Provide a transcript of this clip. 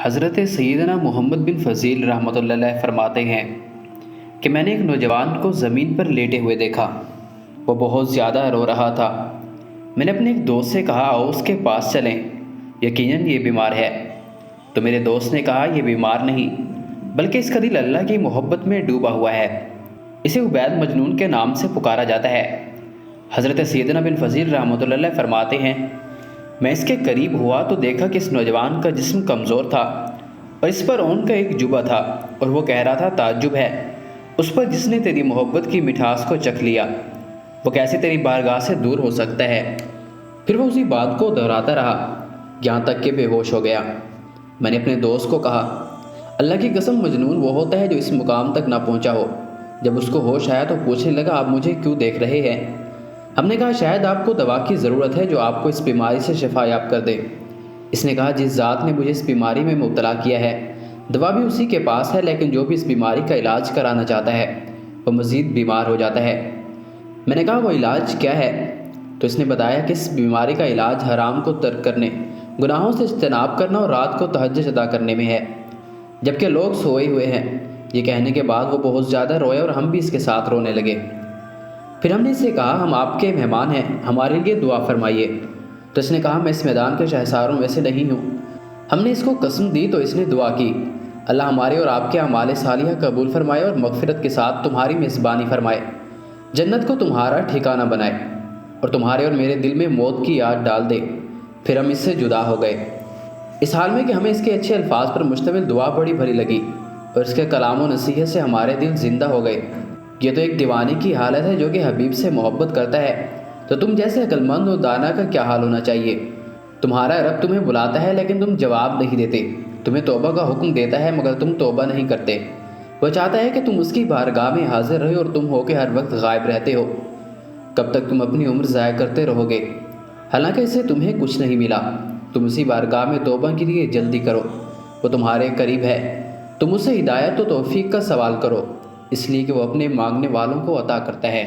حضرت سیدنا محمد بن فضیل رحمۃ اللہ علیہ فرماتے ہیں کہ میں نے ایک نوجوان کو زمین پر لیٹے ہوئے دیکھا۔ وہ بہت زیادہ رو رہا تھا۔ میں نے اپنے ایک دوست سے کہا آؤ اس کے پاس چلیں، یقیناً یہ بیمار ہے۔ تو میرے دوست نے کہا یہ بیمار نہیں بلکہ اس کا دل اللہ کی محبت میں ڈوبا ہوا ہے، اسے عبید مجنون کے نام سے پکارا جاتا ہے۔ حضرت سیدنا بن فضیل رحمۃ اللہ علیہ فرماتے ہیں میں اس کے قریب ہوا تو دیکھا کہ اس نوجوان کا جسم کمزور تھا اور اس پر اون کا ایک جبہ تھا، اور وہ کہہ رہا تھا تعجب ہے اس پر جس نے تیری محبت کی مٹھاس کو چکھ لیا، وہ کیسے تیری بارگاہ سے دور ہو سکتا ہے۔ پھر وہ اسی بات کو دہراتا رہا یہاں تک کہ بے ہوش ہو گیا۔ میں نے اپنے دوست کو کہا اللہ کی قسم مجنون وہ ہوتا ہے جو اس مقام تک نہ پہنچا ہو۔ جب اس کو ہوش آیا تو پوچھنے لگا آپ مجھے کیوں دیکھ رہے ہیں؟ ہم نے کہا شاید آپ کو دوا کی ضرورت ہے جو آپ کو اس بیماری سے شفا یاب کر دے۔ اس نے کہا جس ذات نے مجھے اس بیماری میں مبتلا کیا ہے دوا بھی اسی کے پاس ہے، لیکن جو بھی اس بیماری کا علاج کرانا چاہتا ہے وہ مزید بیمار ہو جاتا ہے۔ میں نے کہا وہ علاج کیا ہے؟ تو اس نے بتایا کہ اس بیماری کا علاج حرام کو ترک کرنے، گناہوں سے اجتناب کرنا اور رات کو تہجد ادا کرنے میں ہے، جبکہ لوگ سوئے ہوئے ہیں۔ یہ کہنے کے بعد وہ بہت زیادہ روئے اور ہم بھی اس کے ساتھ رونے لگے۔ پھر ہم نے اس سے کہا ہم آپ کے مہمان ہیں، ہمارے لیے دعا فرمائیے۔ تو اس نے کہا میں اس میدان کے شہسواروں میں سے نہیں ہوں۔ ہم نے اس کو قسم دی تو اس نے دعا کی اللہ ہمارے اور آپ کے اعمال صالحہ قبول فرمائے اور مغفرت کے ساتھ تمہاری میزبانی فرمائے، جنت کو تمہارا ٹھکانہ بنائے اور تمہارے اور میرے دل میں موت کی یاد ڈال دے۔ پھر ہم اس سے جدا ہو گئے، اس حال میں کہ ہمیں اس کے اچھے الفاظ پر مشتمل دعا بڑی بھری لگی اور اس کے کلام و نصیحت سے ہمارے دل زندہ ہو گئے۔ یہ تو ایک دیوانے کی حالت ہے جو کہ حبیب سے محبت کرتا ہے، تو تم جیسے عقل مند اور دانا کا کیا حال ہونا چاہیے؟ تمہارا رب تمہیں بلاتا ہے لیکن تم جواب نہیں دیتے، تمہیں توبہ کا حکم دیتا ہے مگر تم توبہ نہیں کرتے۔ وہ چاہتا ہے کہ تم اس کی بارگاہ میں حاضر رہے اور تم ہو کہ ہر وقت غائب رہتے ہو۔ کب تک تم اپنی عمر ضائع کرتے رہو گے؟ حالانکہ اس سے تمہیں کچھ نہیں ملا۔ تم اسی بارگاہ میں توبہ کے لیے جلدی کرو، وہ تمہارے قریب ہے۔ تم اسے ہدایت و توفیق کا سوال کرو، اس لیے کہ وہ اپنے مانگنے والوں کو عطا کرتا ہے۔